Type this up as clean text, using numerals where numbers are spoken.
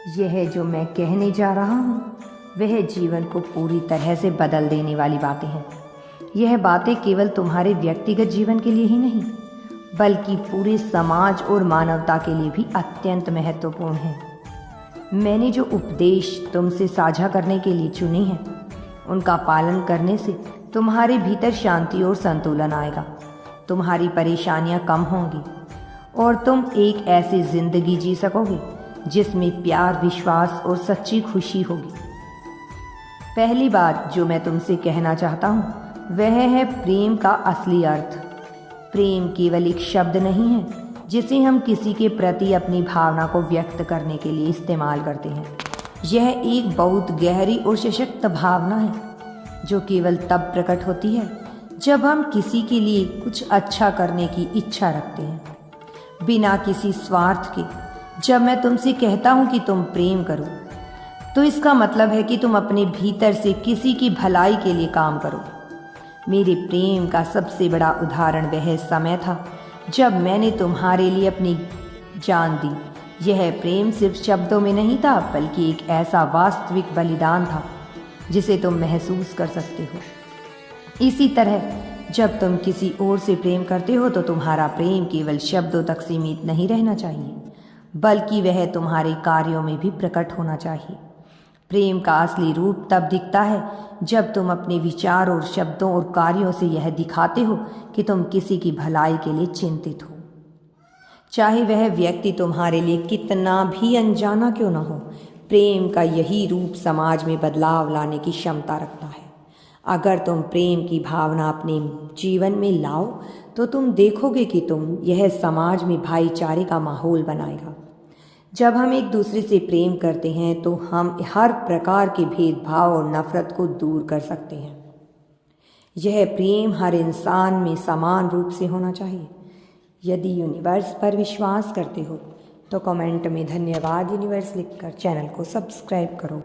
यह जो मैं कहने जा रहा हूँ वह जीवन को पूरी तरह से बदल देने वाली बातें हैं। यह बातें केवल तुम्हारे व्यक्तिगत जीवन के लिए ही नहीं बल्कि पूरे समाज और मानवता के लिए भी अत्यंत महत्वपूर्ण हैं। मैंने जो उपदेश तुमसे साझा करने के लिए चुने हैं उनका पालन करने से तुम्हारे भीतर शांति और संतुलन आएगा। तुम्हारी परेशानियां कम होंगी और तुम एक ऐसी जिंदगी जी सकोगे जिसमें प्यार, विश्वास और सच्ची खुशी होगी। पहली बात जो मैं तुमसे कहना चाहता हूँ वह है प्रेम का असली अर्थ। प्रेम केवल एक शब्द नहीं है जिसे हम किसी के प्रति अपनी भावना को व्यक्त करने के लिए इस्तेमाल करते हैं। यह एक बहुत गहरी और सशक्त भावना है जो केवल तब प्रकट होती है जब हम किसी के लिए कुछ अच्छा करने की इच्छा रखते हैं बिना किसी स्वार्थ के। जब मैं तुमसे कहता हूँ कि तुम प्रेम करो तो इसका मतलब है कि तुम अपने भीतर से किसी की भलाई के लिए काम करो। मेरे प्रेम का सबसे बड़ा उदाहरण वह समय था जब मैंने तुम्हारे लिए अपनी जान दी। यह प्रेम सिर्फ शब्दों में नहीं था बल्कि एक ऐसा वास्तविक बलिदान था जिसे तुम महसूस कर सकते हो। इसी तरह जब तुम किसी और से प्रेम करते हो तो तुम्हारा प्रेम केवल शब्दों तक सीमित नहीं रहना चाहिए बल्कि वह तुम्हारे कार्यों में भी प्रकट होना चाहिए। प्रेम का असली रूप तब दिखता है जब तुम अपने विचार और शब्दों और कार्यों से यह दिखाते हो कि तुम किसी की भलाई के लिए चिंतित हो, चाहे वह व्यक्ति तुम्हारे लिए कितना भी अनजाना क्यों न हो। प्रेम का यही रूप समाज में बदलाव लाने की क्षमता रखता है। अगर तुम प्रेम की भावना अपने जीवन में लाओ तो तुम देखोगे कि यह समाज में भाईचारे का माहौल बनाएगा। जब हम एक दूसरे से प्रेम करते हैं तो हम हर प्रकार के भेदभाव और नफरत को दूर कर सकते हैं। यह प्रेम हर इंसान में समान रूप से होना चाहिए। यदि यूनिवर्स पर विश्वास करते हो तो कमेंट में धन्यवाद यूनिवर्स लिखकर चैनल को सब्सक्राइब करो।